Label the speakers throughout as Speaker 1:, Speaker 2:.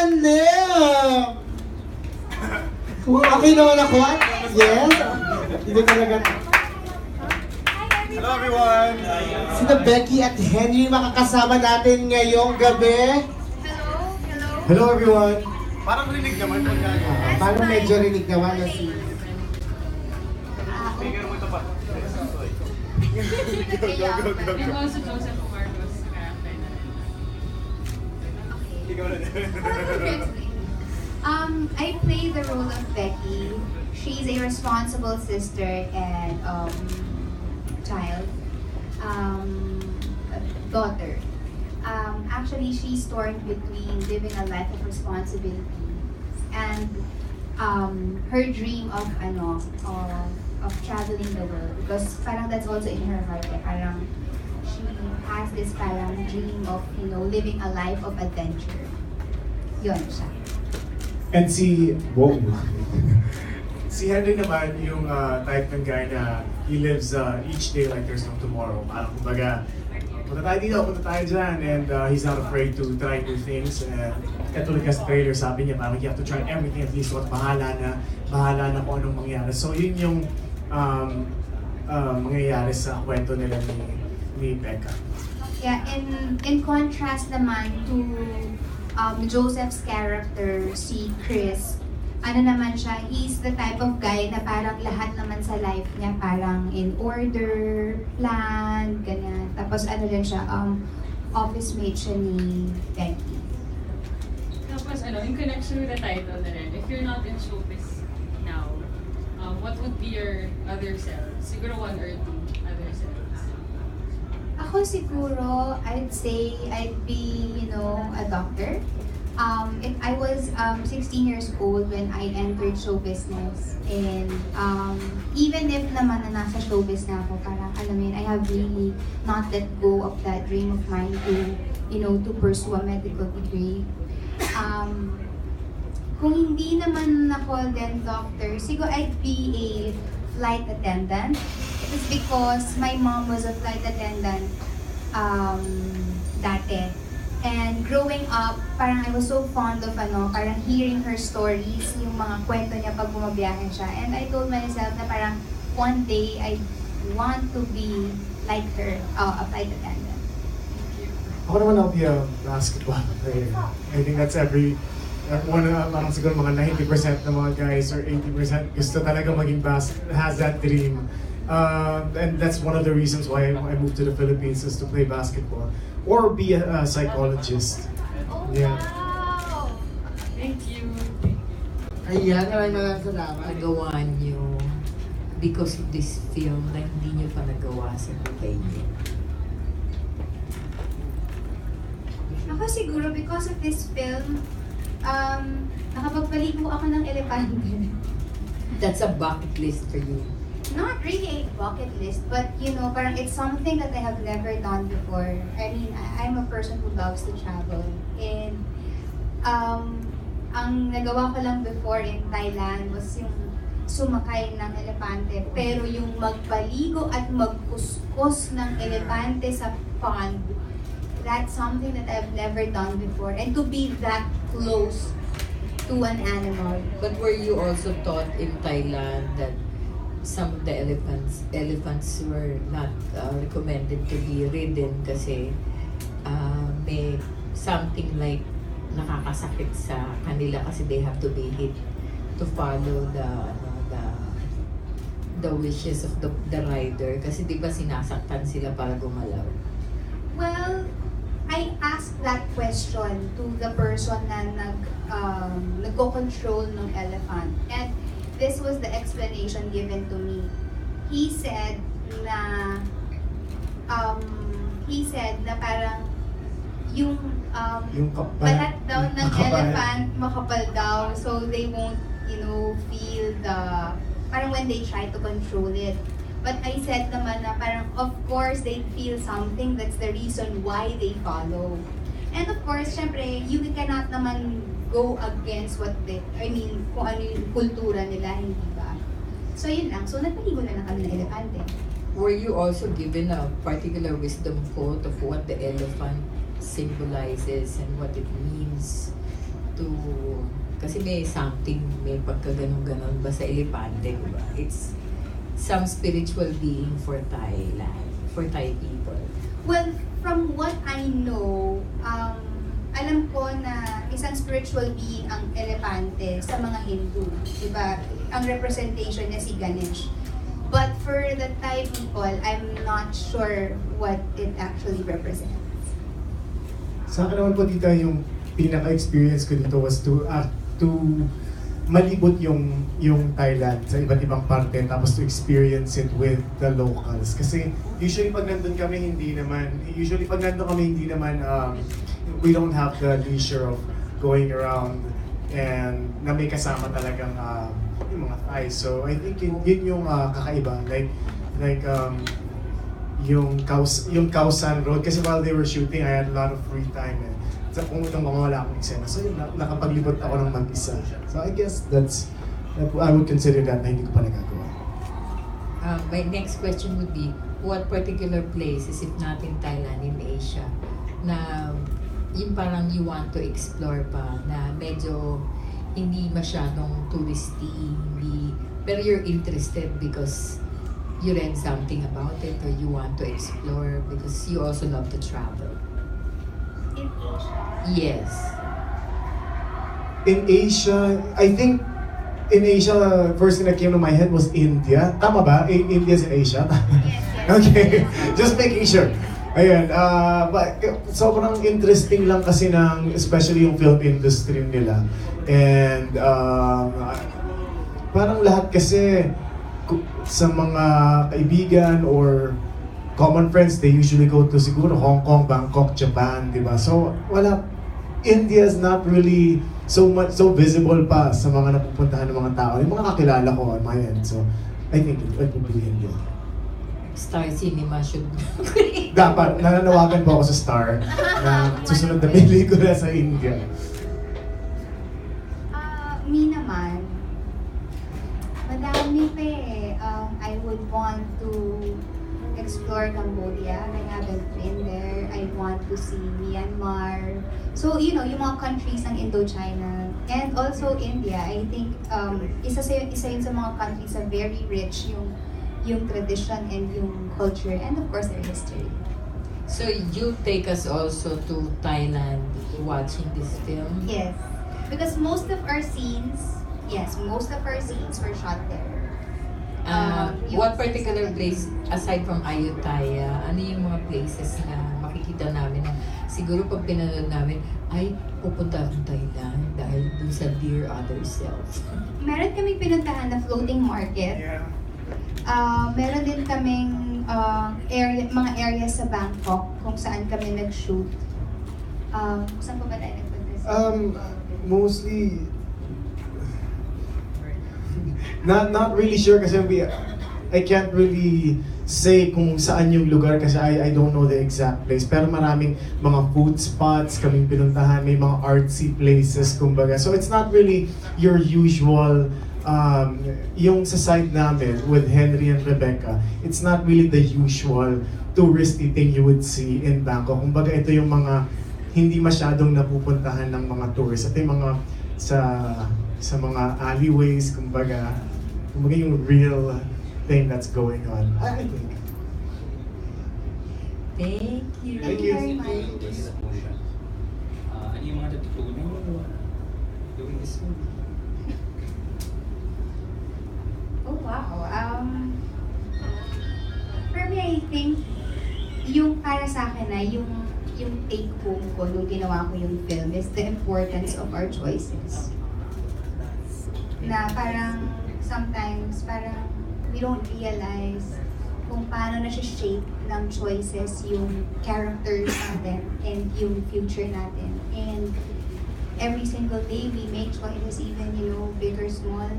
Speaker 1: Chanel! Okay naman ako? Yes? Hindi talaga.
Speaker 2: Hello everyone!
Speaker 1: Sina Becky at Henry makakasama natin ngayong gabi. Hello everyone!
Speaker 2: Parang rinig naman pag
Speaker 1: Parang medyo rinig naman na si...
Speaker 2: Tingnan mo ito pa.
Speaker 3: And also Joseph Marcos character na rin.
Speaker 2: Ikaw na
Speaker 4: I play the role of Becky. She's a responsible sister and child, daughter. Actually, she's torn between living a life of responsibility and her dream of of traveling the world, because parang that's also in her heart. Parang she has this parang dream of living a life of adventure. Yun siya.
Speaker 5: And wow. Si Henry naman yung type ng guy na he lives each day like there's no tomorrow. Parang kumbaga, punta tayo dito, punta tayo dyan. And he's not afraid to try new things. And katulad ka sa trailer, sabi niya parang you have to try everything at least what bahala na kung anong mangyari. So yun yung mangyayari sa kwento nila ni Becca.
Speaker 4: Yeah, in contrast naman to Joseph's character, si Chris, ano naman siya, he's the type of guy na parang lahat naman sa life niya parang in order, plan, ganyan. Tapos ano rin siya, office mate siya ni Becky.
Speaker 3: Tapos in connection with the title na rin, if you're not in showbiz now, what would be your other self? Siguro one or two other selves.
Speaker 4: Ako siguro, I'd say I'd be, a doctor. I was 16 years old when I entered show business, and even if naman na nasa showbiz na ako, parang alam mo yun, I have really not let go of that dream of mine to pursue a medical degree. Kung hindi naman ako then doctor, siguro I'd be a flight attendant. It's because my mom was a flight attendant dati. And growing up, parang I was so fond of parang hearing her stories, yung mga kwento niya pag bumabiyahe siya. And I told myself na parang one day I want to be like her, a flight attendant.
Speaker 5: Ako naman I'll be a basketball player. I think that's parang siguro mga 90% ng mga guys or 80% gusto talaga maging has that dream. And that's one of the reasons why I moved to the Philippines, is to play basketball or be a psychologist. Yeah.
Speaker 3: Thank you.
Speaker 1: Ayan, maraming salamat.
Speaker 6: Nagawa niyo because of this film na hindi niyo pa nagawa sa buhay niyo?
Speaker 4: Ako siguro because of this film, nakapagpaligo ako ng elepante.
Speaker 6: That's a bucket list for you.
Speaker 4: Not really a bucket list, but parang it's something that I have never done before. I mean, I'm a person who loves to travel. And ang nagawa ko lang before in Thailand was yung sumakay ng elepante. Pero yung magpaligo at magkuskus ng elepante sa pond, that's something that I've never done before. And to be that close to an animal.
Speaker 6: But were you also taught in Thailand that some of the elephants were not recommended to be ridden kasi may something like nakakasakit sa kanila kasi they have to be hit to follow the wishes of the rider, kasi di ba sinasaktan sila para gumalaw?
Speaker 4: Well, I asked that question to the person na nagko-control ng elephant. And this was the explanation given to me. He said na parang yung balat daw ng elephant makapal daw, so they won't feel parang when they try to control it. But I said naman na parang of course they feel something, that's the reason why they follow. And of course, syempre, you cannot naman go against kung ano yung kultura nila, hindi ba? So yun lang. So nagpaligo na lang kami ng elepante.
Speaker 6: Were you also given a particular wisdom quote of what the elephant symbolizes and what it means to to, kasi may something, may pagkaganon-ganon ba sa elepante, di ba? It's some spiritual being for Thailand, for Thai people.
Speaker 4: Well, from what I know, alam ko na isang spiritual being ang elepante sa mga Hindu. Diba? Ang representation niya si Ganesh. But for the Thai people, I'm not sure what it actually represents.
Speaker 5: Sa akin naman po dito, yung pinaka-experience ko dito was to malibot yung Thailand sa iba't ibang parte tapos to experience it with the locals. Kasi usually pag nandun kami hindi naman we don't have the leisure of going around and na may kasama talagang yung mga Thai. So I think yun yung kakaiba, like yung Khao Road, kasi while they were shooting I had a lot of free time sa kung nung wala akong eksena. So yun, nakapaglibot ako ng mag-isa. So I guess I would consider that na hindi ko pa nagagawa.
Speaker 6: My next question would be, what particular places, if not in Thailand, in Asia, na yung parang you want to explore pa, na medyo hindi masyadong touristy, pero you're interested because you read something about it or you want to explore because you also love to travel?
Speaker 4: In Asia?
Speaker 6: Yes.
Speaker 5: In Asia, I think in Asia, first thing that came to my head was India. Tama ba? India's in Asia?
Speaker 4: Yes.
Speaker 5: Okay, just making sure. Ayan, but sobrang interesting lang kasi especially yung film industry nila. And parang lahat kasi sa mga kaibigan or common friends, they usually go to siguro Hong Kong, Bangkok, Japan, di ba? So India is not really so visible pa sa mga napupuntahan ng mga tao. Yung mga kakilala ko on my end. So I think it would be India.
Speaker 6: Star Cinema should
Speaker 5: Dapat, nananawagan po ako sa Star na susunod na pili ko na sa India.
Speaker 4: Me naman, madami pa eh. I would want to explore Cambodia. I haven't been there. I want to see Myanmar. So, you know, yung mga countries ng Indochina. And also India. I think isa yun sa mga countries na very rich yung tradition and yung culture and of course their history.
Speaker 6: So you take us also to Thailand watching this film?
Speaker 4: Yes. Because most of our scenes were shot there.
Speaker 6: What particular place, aside from Ayutthaya, ano yung mga places na makikita namin na siguro pag pinanood namin, ay, pupunta akong Thailand dahil dun sa Dear Other Self.
Speaker 4: Meron kaming pinuntahan na floating market.
Speaker 5: Yeah.
Speaker 4: Meron din kaming mga areas sa Bangkok kung saan kami nag-shoot. Saan pa ba tayo nagpunta?
Speaker 5: Mostly not really sure kasi I can't really say kung saan yung lugar kasi I don't know the exact place. Pero maraming mga food spots kaming pinuntahan, may mga artsy places kumbaga. So it's not really your usual yung sa side namin with Henry and Rebecca, it's not really the usual touristy thing you would see in Bangkok. Kumbaga ito yung mga hindi masyadong napupuntahan ng mga tourists. Ito yung mga sa mga alleyways, kumbaga yung real thing that's going on. I think.
Speaker 6: Thank you.
Speaker 4: Thank you very much.
Speaker 2: Ano yung mga natutunan mo doing this movie?
Speaker 4: Oh wow. For me, I think yung para sa akin na yung take home ko nung ginawa ko yung film is the importance of our choices. Na parang sometimes parang we don't realize kung paano na-shape ng choices yung characters natin and yung future natin. And every single day we make choices, even big or small.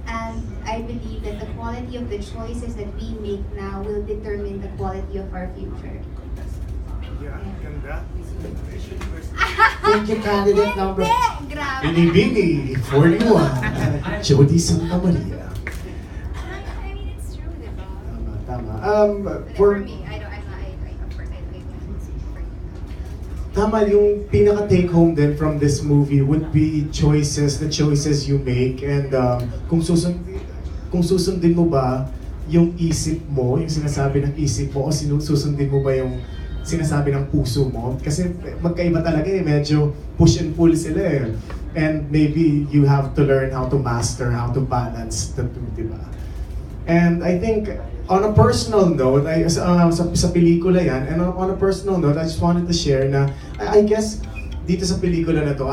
Speaker 4: And I believe that the quality of the choices that we make now will determine the quality of our future.
Speaker 5: Yeah, ganda.
Speaker 1: Thank you, candidate number
Speaker 4: Grabe!
Speaker 5: Binibini, 41, Jodi Santa Maria.
Speaker 4: I mean, it's true, diba?
Speaker 5: Tama.
Speaker 4: For me, of course, I don't
Speaker 5: tama, yung pinaka-take home din from this movie would be the choices you make, and kung susundin mo ba yung isip mo, yung sinasabi ng isip mo, o susundin mo ba yung sinasabi ng puso mo. Kasi magkaiba talaga eh, medyo push and pull sila eh. And maybe you have to learn how to master, how to balance the two, di ba? And I think, on a personal note, sa pelikula yan, and on a personal note, I just wanted to share na, I guess, dito sa pelikula na to,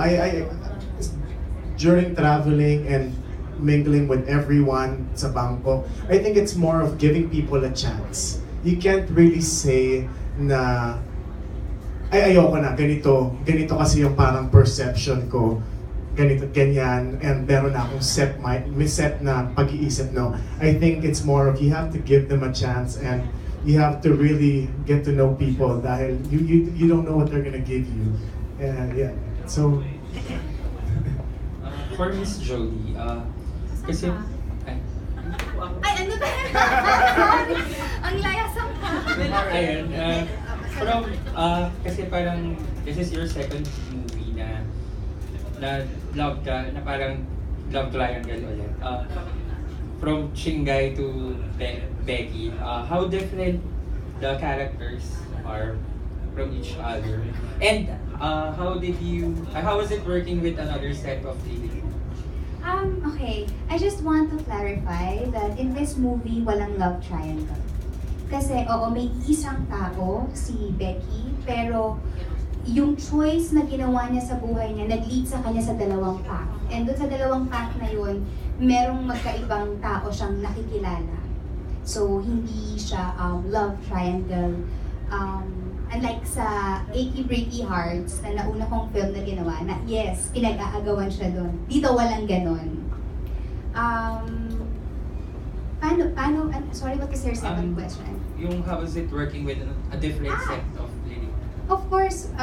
Speaker 5: during traveling and mingling with everyone sa Bangkok, I think it's more of giving people a chance. You can't really say na, ayoko na, ganito kasi yung parang perception ko, ganito, ganyan, and meron na akong set na pag-iisip. No, I think it's more of you have to give them a chance, and you have to really get to know people dahil you don't know what they're gonna give you. And yeah, so
Speaker 2: For Miss Jodi, kasi
Speaker 4: Ay, ano ba? Ang layasang ka.
Speaker 2: ayun, kasi parang this is your second movie na love ka, na parang love triangle ulit. From Chingay to Becky, how different the characters are from each other, and how was it working with another set of ladies?
Speaker 4: Okay. I just want to clarify that in this movie, walang love triangle. Kasi, oo, may isang tao, si Becky, pero yung choice na ginawa niya sa buhay niya, nag-lead sa kanya sa dalawang path. And doon sa dalawang path na yun, merong magkaibang tao siyang nakikilala. So, hindi siya love triangle. Unlike sa Achy Breaky Hearts, na nauna kong film na ginawa, na yes, pinag-aagawan siya doon. Dito walang ganon. Sorry, what was your second question?
Speaker 2: Yung how was it working with a different set of ladies?
Speaker 4: Of course,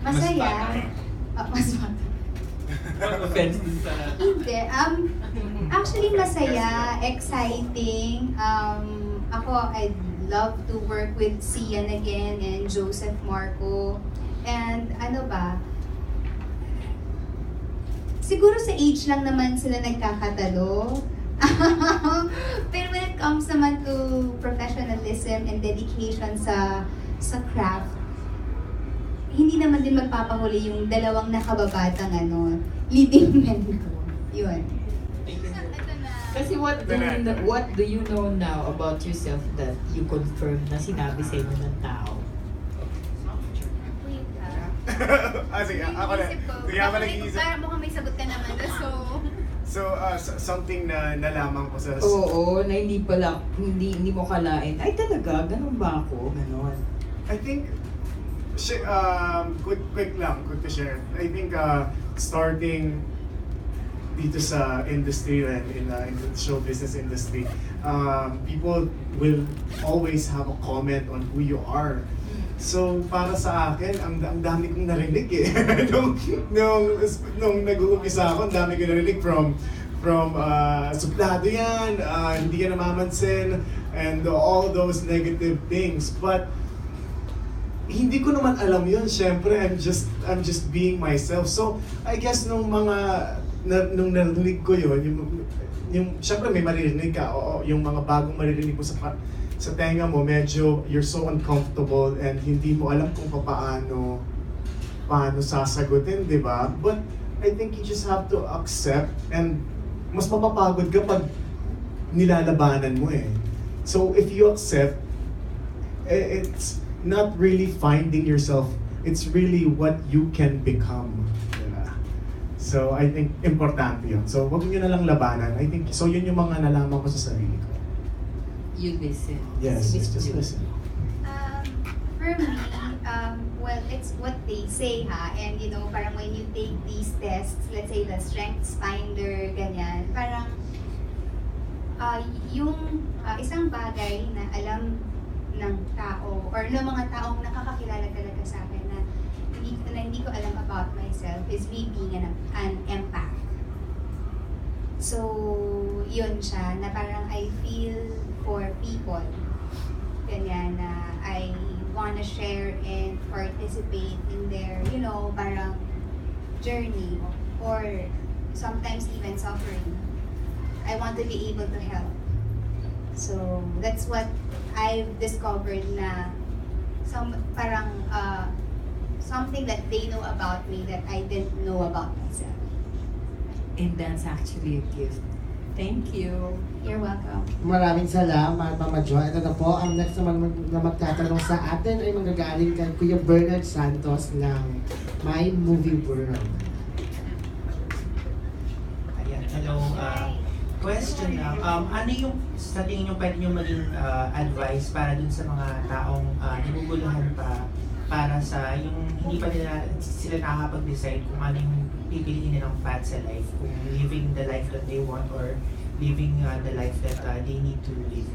Speaker 4: masaya. Mas bata.
Speaker 2: Offense din sa...
Speaker 4: Hindi. Actually, masaya, exciting. Ako, I'd love to work with Sian again and Joseph Marco. And ano ba? Siguro sa age lang naman sila nagkakatalo. Pero when it comes naman to professionalism and dedication sa craft, hindi naman din magpapahuli yung dalawang nakababatang leading men ko. Yun.
Speaker 6: Kasi what do you know now about yourself that you confirm na sinabi sa inyo ng tao?
Speaker 4: Wait,
Speaker 5: sige, ako na. Sige, ako nag-iisip.
Speaker 4: Parang mukhang may sagot ka naman.
Speaker 5: So, something na nalaman ko sa...
Speaker 6: Oo, na hindi mo kalain. Ay talaga, ganun ba ako? Ganon.
Speaker 5: I think, quick to share. I think starting dito sa industry and in the show business industry, people will always have a comment on who you are. So para sa akin, ang dami kong narinig eh. nung nag-uumpisa ako, ang dami kong narinig from suplado yan, hindi ka namamansin, and all those negative things. But hindi ko naman alam yun. Syempre, I'm just being myself. So I guess nung narinig ko yun, yung syempre may maririnig ka, o yung mga bagong maririnig mo sa tenga mo, medyo you're so uncomfortable and hindi mo alam kung paano sasagutin, di ba? But I think you just have to accept, and mas mapapagod kapag nilalabanan mo eh. So if you accept, it's not really finding yourself, it's really what you can become. So I think importante yun. So wag niyo na lang labanan. I think so yun yung mga nalaman ko sa sarili ko.
Speaker 6: You listen.
Speaker 5: Yes, just listen.
Speaker 4: For me, well, it's what they say and parang when you take these tests, let's say the Strengths Finder, ganyan, parang yung isang bagay na alam ng tao or ng mga taong nakakakilala talaga sa akin na hindi ko alam about myself is me being an empath. So, yun siya, na parang I feel for people. Ganyan, na I wanna share and participate in their, parang journey or sometimes even suffering. I want to be able to help. So that's what I've discovered na something that they know about me that I didn't know about myself.
Speaker 6: And that's actually a gift. Thank you.
Speaker 4: You're welcome.
Speaker 1: Maraming salamat, Mama Jo. Ito na po, ang next naman na magtatanong sa atin ay manggagaling kay Kuya Bernard Santos ng My Movie World.
Speaker 7: Ayan, hello. Question lang. Ano yung sa tingin nyo pwede nyo maging advice para dun sa mga taong naguguluhan pa para sa yung hindi pa nila sila nakakapag-decide kung ano yung pipiliin nilang path sa life, kung living the life that they want or living the life that they need to live.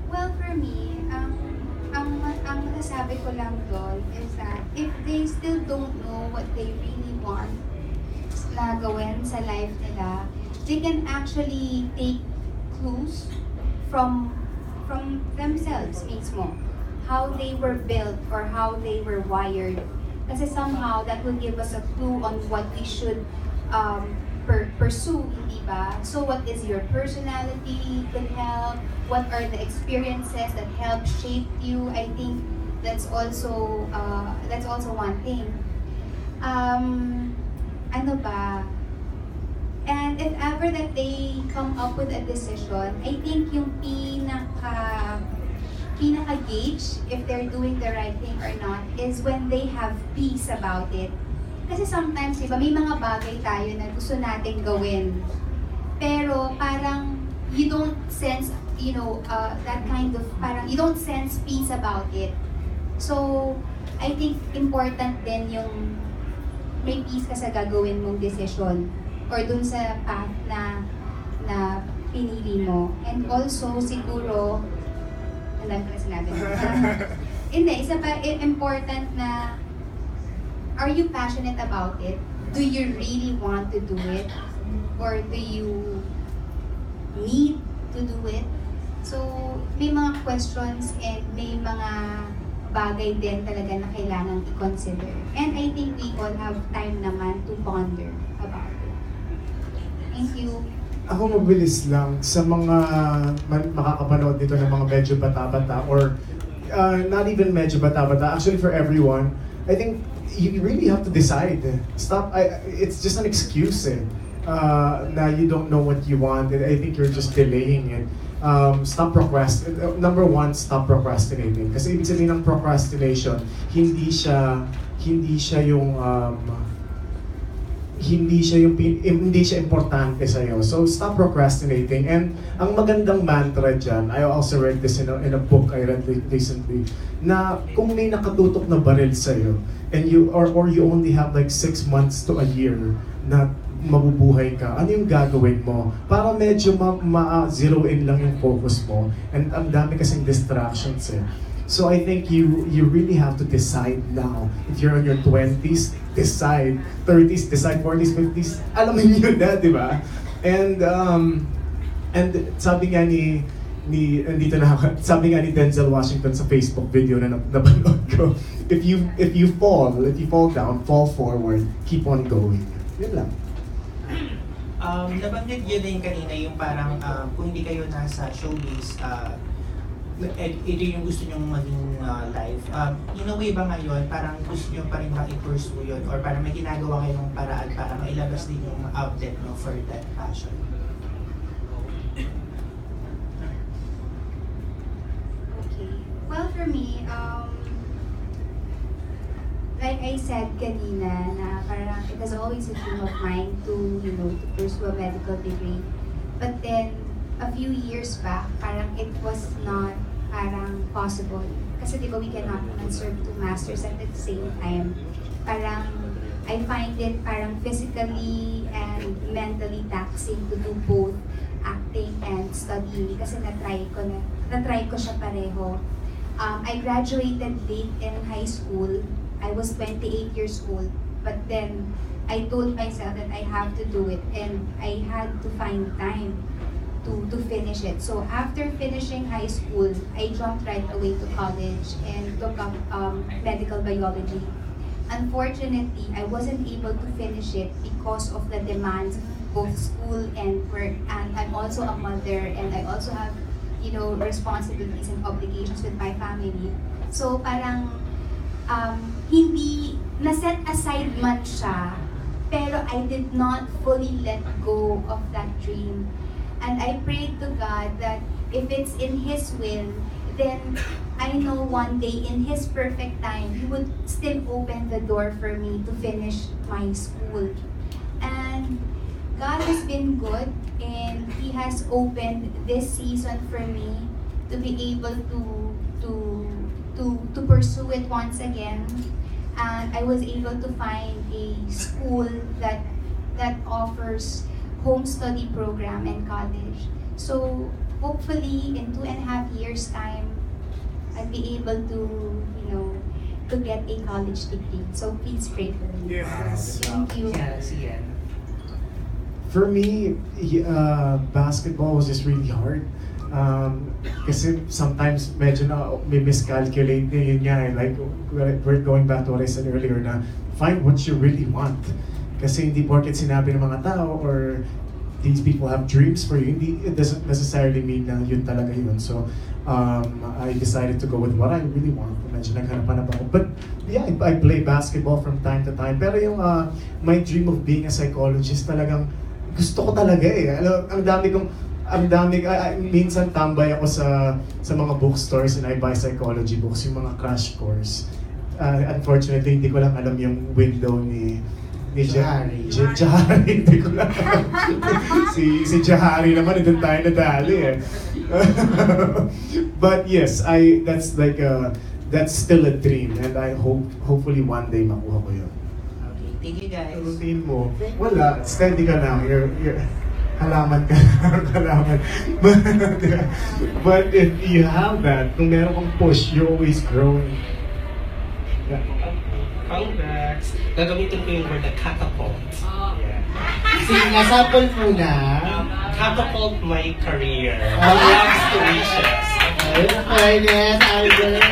Speaker 4: Well, for me, ang masasabi ko lang doon is that if they still don't know what they really want na gawin sa life nila, they can actually take clues from themselves mismo. How they were built or how they were wired. Kasi somehow that will give us a clue on what we should pursue, hindi ba? So what is your personality could help? What are the experiences that help shape you? I think that's also one thing. Ano ba? And if ever that they come up with a decision, I think yung pinaka-gauge if they're doing the right thing or not is when they have peace about it. Kasi sometimes, diba, may mga bagay tayo na gusto natin gawin. Pero parang you don't sense, that kind of, parang you don't sense peace about it. So, I think important din yung may peace ka sa gagawin mong decision or dun sa path na pinili mo. And also, siguro, ang dami ko na sinabi. Hindi, isa pa important na, are you passionate about it? Do you really want to do it? Or do you need to do it? So, may mga questions and may mga bagay din talaga na kailangan i-consider. And I think we all have time naman to ponder about it. Thank you.
Speaker 5: Ako mabilis lang sa mga makakapanood dito ng mga medyo bata-bata or not even medyo bata-bata, actually for everyone, I think you really have to decide. It's just an excuse na you don't know what you want. I think you're just delaying it. Stop procrastinating. Number one, stop procrastinating. Kasi ibig sabihin ng procrastination, hindi siya importante sa iyo. So stop procrastinating. And ang magandang mantra dyan, I also read this in a book I read recently, na kung may nakatutok na baril sa iyo and you only have like 6 months to a year na mabubuhay ka, ano yung gagawin mo? Para medyo ma-zero in lang yung focus mo. And ang dami kasing distractions So I think you really have to decide now. If you're in your 20s, decide. 30s, decide. 40s, 50s, alam mo yun na, di ba? And sabi nga sabi nga ni Denzel Washington sa Facebook video na napanood ko, if you fall down, fall forward, keep on going. Yun lang.
Speaker 7: Nabanggit yun din kanina yung parang kung hindi kayo nasa showbiz, ito yung gusto nyong maging life. In a way ba ngayon, parang gusto nyo pa rin i-pursue yun or parang may ginagawa kayong paraan para mailabas din yung outlet no, for that passion?
Speaker 4: Okay. Well, for me, like I said kanina, na parang it was always a dream of mine to pursue a medical degree. But then, a few years back, parang it was not parang possible. Kasi di ba we cannot serve 2 masters at the same time. Parang, I find it parang physically and mentally taxing to do both acting and studying. Kasi na-try ko siya pareho. I graduated late in high school. I was 28 years old. But then, I told myself that I have to do it, and I had to find time to finish it. So after finishing high school, I jumped right away to college and took up medical biology. Unfortunately, I wasn't able to finish it because of the demands of both school and work. And I'm also a mother, and I also have, responsibilities and obligations with my family. So parang hindi na-set aside man siya, pero I did not fully let go of that dream. And I prayed to God that if it's in His will, then I know one day in His perfect time, He would still open the door for me to finish my school. And God has been good, and He has opened this season for me to be able to pursue it once again. And I was able to find a school that offers home study program and college. So hopefully in 2.5 years time, I'll be able to get a college degree. So please pray for me.
Speaker 5: Yes.
Speaker 4: Thank you.
Speaker 7: Yeah, siya.
Speaker 5: For me, basketball was just really hard. Kasi sometimes medyo na may miscalculate na yun nga. Like, we're going back to what I said earlier na find what you really want. Kasi hindi porket sinabi ng mga tao or these people have dreams for you, it doesn't necessarily mean na yun talaga yun. So, I decided to go with what I really want. Medyo naghanap ako. But yeah, I play basketball from time to time. Pero yung my dream of being a psychologist talagang gusto ko talaga eh. Minsan tambay ako sa mga bookstores and I buy psychology books, yung mga crash course. Unfortunately, hindi ko lang alam yung window ni Jahari. Hindi ko lang alam. si Jahari naman, doon tayo nadali eh. But yes, that's still a dream, and I hopefully one day makuha ko yun.
Speaker 7: Okay, thank you guys.
Speaker 5: Routine mo, wala, steady ka lang, you're halaman ka halaman. But if you have that, kung meron kang push, you're always growing. Yeah.
Speaker 7: Next, gagamitin ko yung word na catapult. Yeah.
Speaker 1: Sige, nasample muna.
Speaker 7: Catapult my career. Loves to riches.
Speaker 1: Fairness, Albert.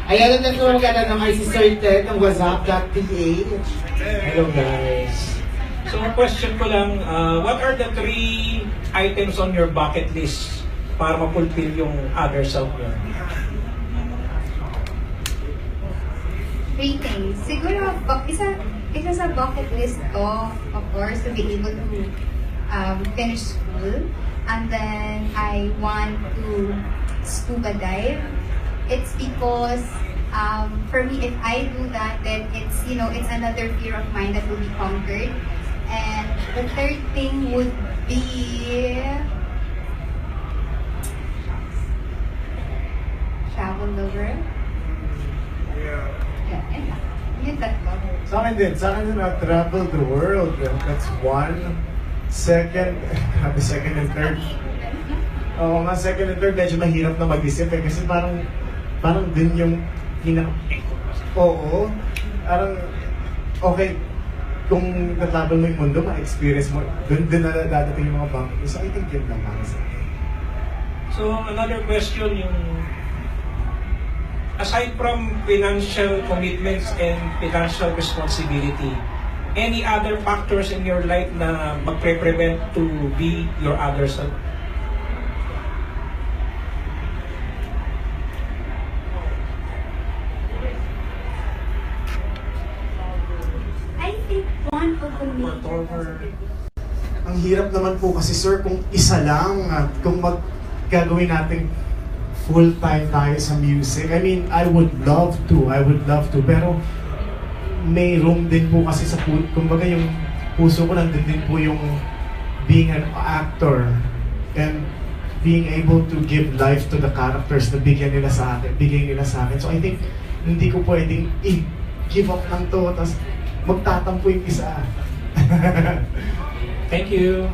Speaker 1: Ayan na nagkaroon ka na naman si Sir Ted ng whatsapp.ph. Hello guys.
Speaker 8: So question ko lang, what are the 3 items on your bucket list para ma-fulfill yung other self mo?
Speaker 4: 3 things. Siguro, isa sa bucket list ko, of course, to be able to finish school. And then, I want to scuba dive. It's because, for me, if I do that, then it's another fear of mine that will be conquered. And the third thing would be travel the world.
Speaker 5: Sa akin din travel the world. That's one. Second and third. Oo nga, second and third, medyo mahirap na mag-isip eh. Kasi parang din yung Oo. Parang, okay, kung natravel mo yung mundo, ma-experience mo, dun na dadating yung mga bank. So I think yun lang para sa akin.
Speaker 8: So another question, yung aside from financial commitments and financial responsibility, any other factors in your life na magpre-prevent to be your other self?
Speaker 4: I think one of the major
Speaker 5: Ang hirap naman po kasi sir, kung isa lang at kung gagawin natin full-time tayo sa music. I mean, I would love to, pero may room din po kasi sa kumbaga yung puso ko nandun din po yung being an actor and being able to give life to the characters na bigyan nila sa akin. So I think hindi ko pwedeng i-give up lang to tapos magtatampo yung isa.
Speaker 8: Thank you.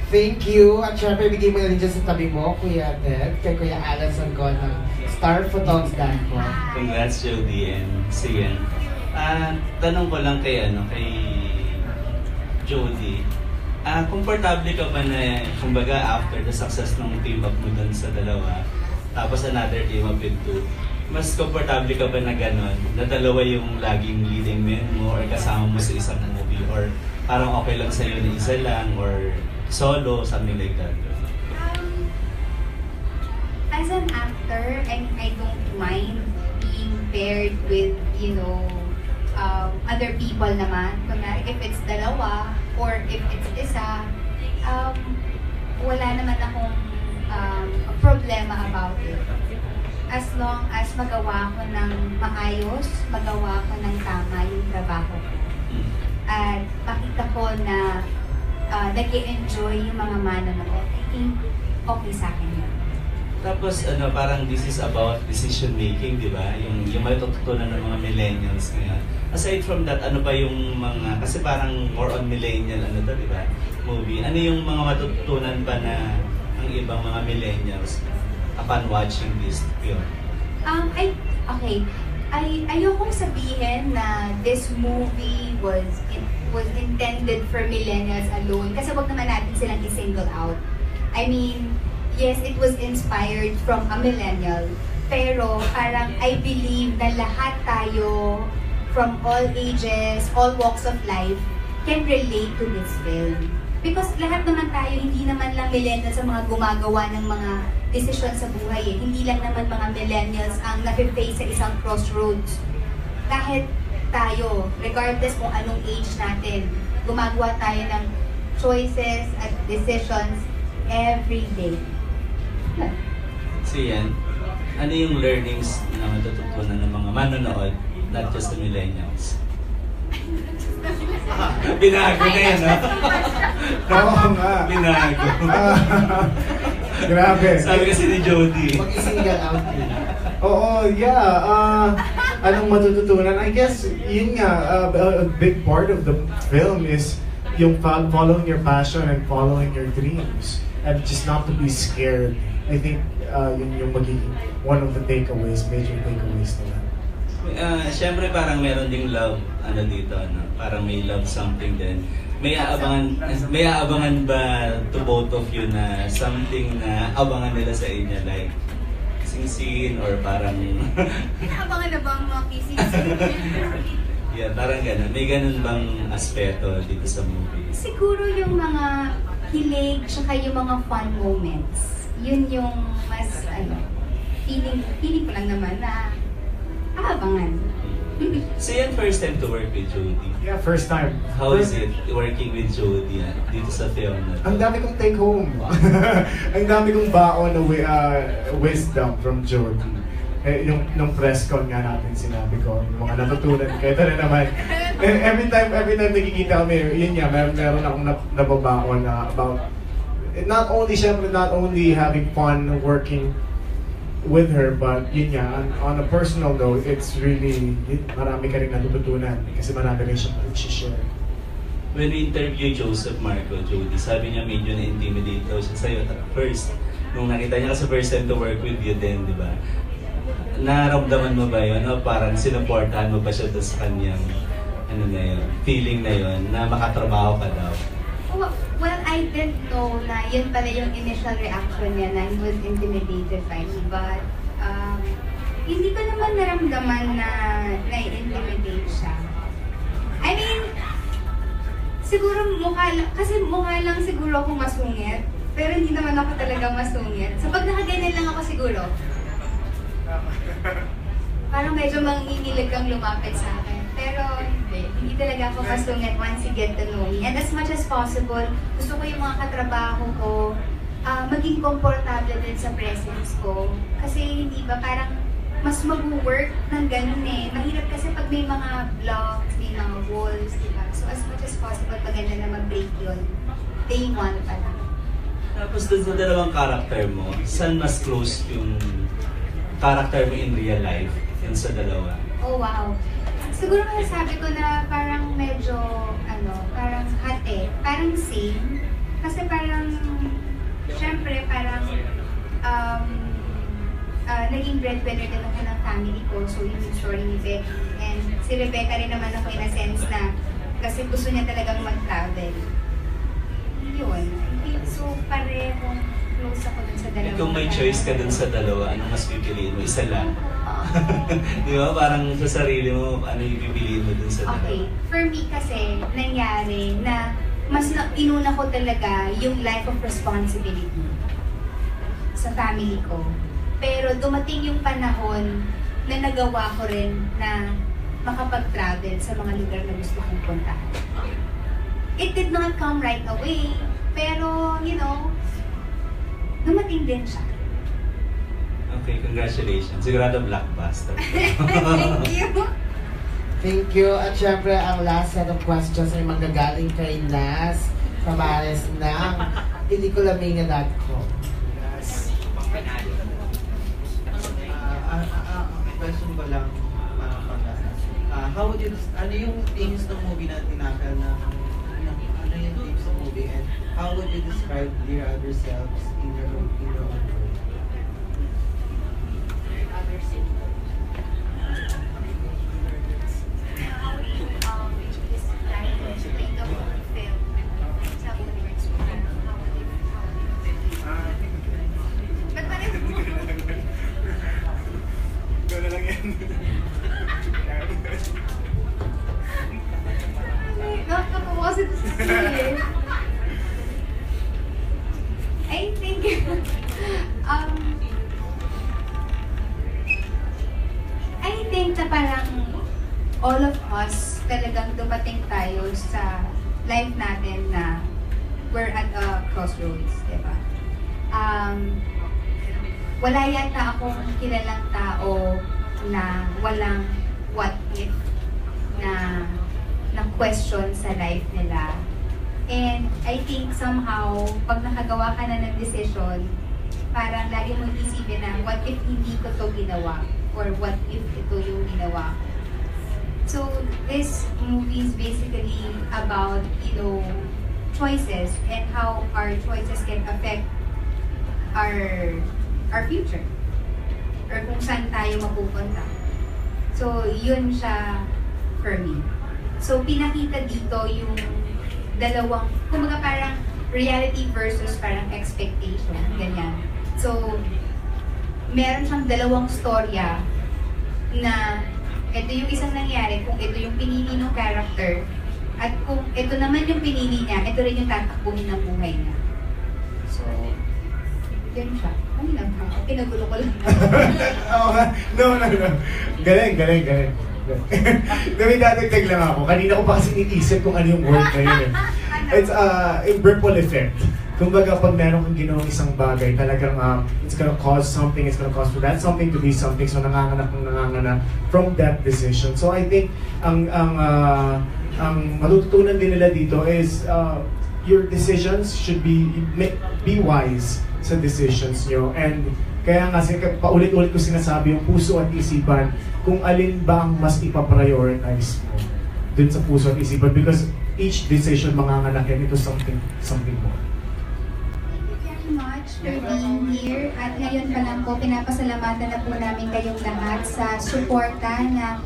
Speaker 1: Thank you. At syempre, bigay mo na rin dyan sa tabi mo, Kuya Ted, kay Kuya Alan Sangkon ng Star Photos Danco.
Speaker 9: Congrats, Jodi and Sian. Tanong ko lang kay Jodi. Komportable ka ba na, kumbaga, after the success ng team up mo dun sa dalawa, tapos another team up with two, mas komportable ka ba na gano'n, na dalawa yung laging leading men mo or kasama mo sa isang movie, or parang okay lang sa'yo na isa lang, or solo, something like that?
Speaker 4: As an actor, I don't mind being paired with, other people naman. Kunwari, if it's dalawa, or if it's isa, wala naman akong problema about it. As long as magawa ko ng maayos, magawa ko ng tama yung trabaho ko. At makita ko na nag-i-enjoy yung mga manonood, I think okay sa akin yun.
Speaker 9: Tapos parang this is about decision making, di ba? Yung matututunan ng mga millennials ngayon. Aside from that, ano ba yung mga, kasi parang more on millennial, di ba? Movie. Ano yung mga matututunan pa na ang ibang mga millennials upon watching this film?
Speaker 4: Ayokong sabihin na this movie was intended for millennials alone, kasi wag naman natin silang i-single out. I mean, yes, it was inspired from a millennial, pero parang I believe na lahat tayo from all ages, all walks of life can relate to this film. Because lahat naman tayo, hindi naman lang millennials ang mga gumagawa ng mga desisyon sa buhay eh. Hindi lang naman mga millennials ang nafe-face sa isang crossroads. Kahit tayo, regardless kung anong age natin, gumagawa tayo ng choices at decisions every day.
Speaker 9: So yan, ano yung learnings na matututunan ng mga manonood, not just the millennials? Binago na yan, ha?
Speaker 5: Oo nga.
Speaker 9: Binago.
Speaker 5: Grabe.
Speaker 9: Sabi kasi ni Jodi.
Speaker 1: Mag-i-single out din.
Speaker 5: Oo, yeah. Anong matututunan? I guess, yun nga, a big part of the film is yung following your passion and following your dreams. And just not to be scared. I think yun yung magiging one of the takeaways, major takeaways nila.
Speaker 9: Siyempre parang meron ding love, dito, parang may love something din. May aabangan ba to both of you na something na abangan nila sa inyo, like sing-sing or parang
Speaker 4: Abangan na ba ang mga kissing?
Speaker 9: yeah, parang ganun. May ganun bang aspeto dito sa movie?
Speaker 4: Siguro yung mga kilig, tsaka yung mga fun moments. Yun yung mas, feeling ko lang naman na abangan.
Speaker 9: So yan, first time to work with Jodi.
Speaker 5: Yeah, first time.
Speaker 9: How is it working with Jodi dito sa film na to?
Speaker 5: Ang dami kong take home. Ang dami kong baon na wisdom from Jodi. Nung press con nga natin sinabi ko, yung mga natutunan. Kaya ito na naman. Every time nakikita kami, yun nga, meron akong nababaon na about, not only having fun working with her, but yun nga, on a personal note, it's really, marami ka rin natututunan kasi marami rin siyang i-share.
Speaker 9: When we interview Joseph Marco, Jodi, sabi niya medyo na-intimidate daw siya sa'yo first. Nung nakita niya kasi first time to work with you din, di ba? Naramdaman mo ba yun? O parang sinuportahan mo ba siya doon sa kanyang feeling na yun, na makatrabaho ka daw?
Speaker 4: Well, I didn't know na yun pala yung initial reaction niya na he was intimidated by me. But, hindi ko naman naramdaman na na-intimidate siya. I mean, siguro mukha lang siguro ako masungit. Pero hindi naman ako talaga masungit. So pag nakaganyan lang ako siguro, parang medyo mangingilig kang lumapit sa akin. Pero hindi talaga ako masungit once you get to know me. And as much as possible, gusto ko yung mga katrabaho ko maging komportable din sa presence ko. Kasi hindi ba parang mas mag-work ng ganun eh. Mahirap kasi pag may mga blocks, may mga walls, diba? So as much as possible, pag ganyan na mag-break yun, day one pa lang.
Speaker 9: Tapos dun sa dalawang character mo, saan mas close yung character mo in real life yun sa dalawa?
Speaker 4: Oh wow. Siguro masasabi ko na parang medyo, parang hati, parang same. Kasi parang, syempre parang, naging breadwinner din ako ng family ko. So yun yung story ni Becky. And si Rebecca rin naman ako in a sense na kasi gusto niya talagang mag-travel. Yun. So parehong close ako dun sa dalawa.
Speaker 9: Kung may choice ka dun sa dalawa, ano mas pipiliin mo? Isa lang. Di ba? Parang sa sarili mo, ano yung pipiliin mo dun sa dalawa?
Speaker 4: Okay. For me kasi, nangyari na mas inuna ko talaga yung life of responsibility sa family ko. Pero dumating yung panahon na nagawa ko rin na makapag-travel sa mga lugar na gusto kong puntahan. It did not come right away, pero, you know, dumating din siya.
Speaker 9: Okay, congratulations. Sigurado blockbuster.
Speaker 4: Thank you!
Speaker 1: Thank you. At syempre, ang last set of questions ay manggagaling kay Nas Samares ng pelikulamania.com.
Speaker 10: Question ko lang, how would you, ano yung themes ng movie na tinakal na, ano yung themes ng movie, and how would you describe your other selves in your own words?
Speaker 5: Ikaw na lang yan.
Speaker 4: Nakakawasit siya. I think, I think na parang all of us talagang dumating tayo sa life natin na we're at a crossroads, diba? Wala yata akong kilalang tao na walang what if na question sa life nila. And I think somehow, pag nakagawa ka na ng decision, parang lagi mong isipin na what if hindi ko to ginawa? Or what if ito yung ginawa ko? So this movie is basically about, you know, choices and how our choices can affect our future or kung saan tayo mapupunta. So, yun siya for me. So, pinakita dito yung dalawang, kumbaga parang reality versus parang expectation, ganyan. So, meron siyang dalawang storya na ito yung isang nangyari, kung ito yung pinili ng character, at kung ito naman yung pinili niya, ito rin yung tatakbuhin ng buhay niya. So, yun siya. Ano lang ha? Pinagulo ko lang.
Speaker 5: No. Galing. Dadagdag lang ako. Kanina ko pa kasi iniisip kung ano yung word na yun eh. It's a ripple effect. Kumbaga, pag meron kang ginawang isang bagay, talagang it's gonna cause something, it's gonna cause for that something to be something, so nanganganak from that decision. So I think ang matututunan din nila dito is your decisions should be wise sa decisions nyo. And kaya nga, paulit-ulit ko sinasabi yung puso at isipan, kung alin ba ang mas ipaprioritize mo dun sa puso at isipan, because each decision manganganak yan into something more.
Speaker 4: Much for being here. At ngayon pa lang po, pinapasalamatan na po namin kayong lahat sa suporta na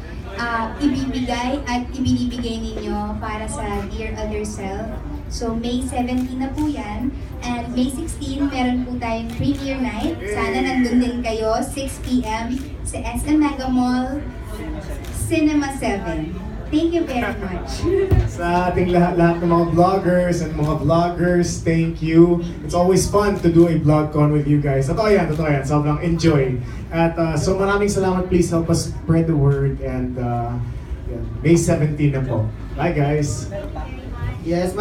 Speaker 4: ibibigay at ibinibigay ninyo para sa Dear Other Self. So, May 17 na po yan. And May 16, meron po tayong premiere night. Sana nandun din kayo, 6 p.m. sa SM Mega Mall, Cinema 7. Thank you very much.
Speaker 5: Sa ating lahat ng mga vloggers and mga vloggers, thank you. It's always fun to do a vlog-con with you guys. Totoo yan. Sobrang enjoy. At so maraming salamat. Please help us spread the word. And May 17 na po. Bye guys.
Speaker 1: Yes,